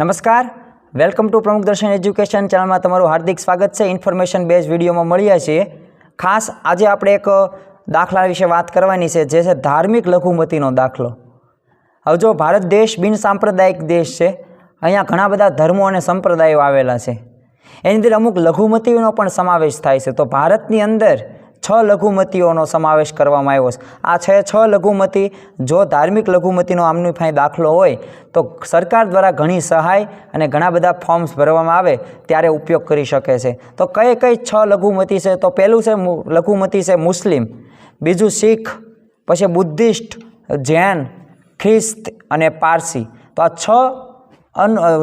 नमस्कार, welcome to प्रमुख दर्शन education channel में तमारुं हार्दिक स्वागत है। इन्फॉर्मेशन बेस्ड विडियो में मळीए छीए। खास आज आपणे एक दाखला विषे बात करवानी छे, जे छे धार्मिक लघुमतीनो दाखलो। हवे जो भारत देश बिन सांप्रदायिक देश छे, अहींया घणा बधा धर्मो अने संप्रदायो आवेला छे। एनी अंदर अमुक लघुमतीओनो पण समावेश थाय छे। तो भारतनी अंदर 6 लघुमतीओनो समावेश करवामां आव्यो छे। आ 6 लघुमती जो धार्मिक लघुमतीनो आमनी पासे दाखलो होय तो सरकार द्वारा घणी सहाय अने घणा बधा फॉर्म्स भरवामां आवे त्यारे उपयोग करी शके छे। तो कई 6 लघुमती छे? तो पहेलुं छे लघुमती छे मुस्लिम, बीजुं शीख, पछी बुद्धिस्ट, जैन, ख्रिस्त अने पारसी। तो आ 6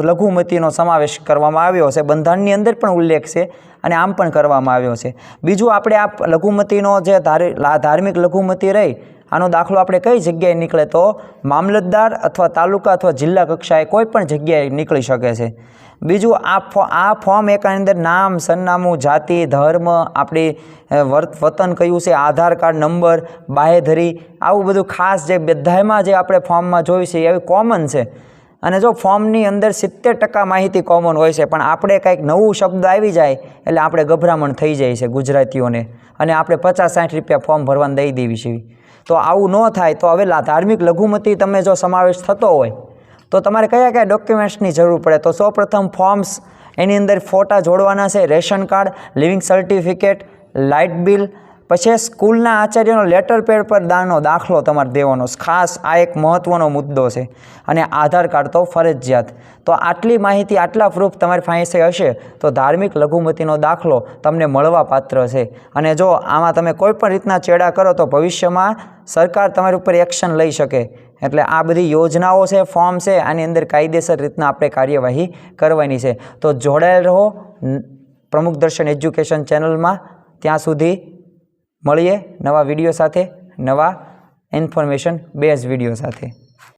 लघुमतीनो समावेश करवामां आव्यो छे। बंधारणनी अंदर पण उल्लेख छे अने आम पण करवामां आव्यो छे। बीजुं आपणे आ लघुमतीनो जे धार्मिक लघुमती रही आनो दाखलो आपणे कई जग्याए निकळे तो मामलतदार अथवा तालुका अथवा जिल्ला कक्षाए कोई पण जग्याए निकળી શકે છે। बीजुं आ फॉर्म एक अंदर नाम, सरनामું, जाति, धर्म, आपणी वतन कयुं छे, आधार कार्ड नंबर, बाहेधरी, आवुं बधुं खास जे बधायमां जे आपणे फॉर्ममां जोयुं छे एवी कॉमन छे। अने जो फॉर्मनी अंदर 70% माहिती कॉमन होय छे, पण आपणे कंईक नवुं शब्द आवी जाय एटले आपणे गभरामण थई जाय छे गुजरातीओने, अने आपणे 50-60 रुपया फॉर्म भरवाने दई देवी छे। तो आवुं न थाय। तो हवे धार्मिक लघुमती तमे जो समावेश थतो होय तो तमारे कया कया डॉक्युमेंट्सनी जरूर पड़े? तो सौ प्रथम फॉर्म्स, एनी अंदर फोटा जोड़वाना छे, ration card, leaving certificate, light bill, पछी स्कूलना आचार्यनो लेटर पेड पर दानो दाखलो तमारे देवानो। खास आ एक महत्वनो मुद्दो छे। अने आधार कार्ड तो फरजियात। तो आटली माहिती, आटला प्रूफ तमारी पासे हशे तो धार्मिक लघुमतीनो दाखलो तमने मळवा पात्र छे। अने जो आमां तमे कोईपण रीतना चेड़ा करो तो भविष्यमां सरकार तमारी उपर एक्शन लई शके। एटले आ बधी योजनाओ छे, फॉर्म छे, आनी अंदर कायदेसर रीतना आपणे कार्यवाही करवानी छे। तो जोड़ायेल रहो प्रमुख दर्शन एज्युकेशन चेनल में। त्यां सुधी મળીએ નવા વિડીયો સાથે, નવા ઇન્ફોર્મેશન બેઝ વિડીયો સાથે।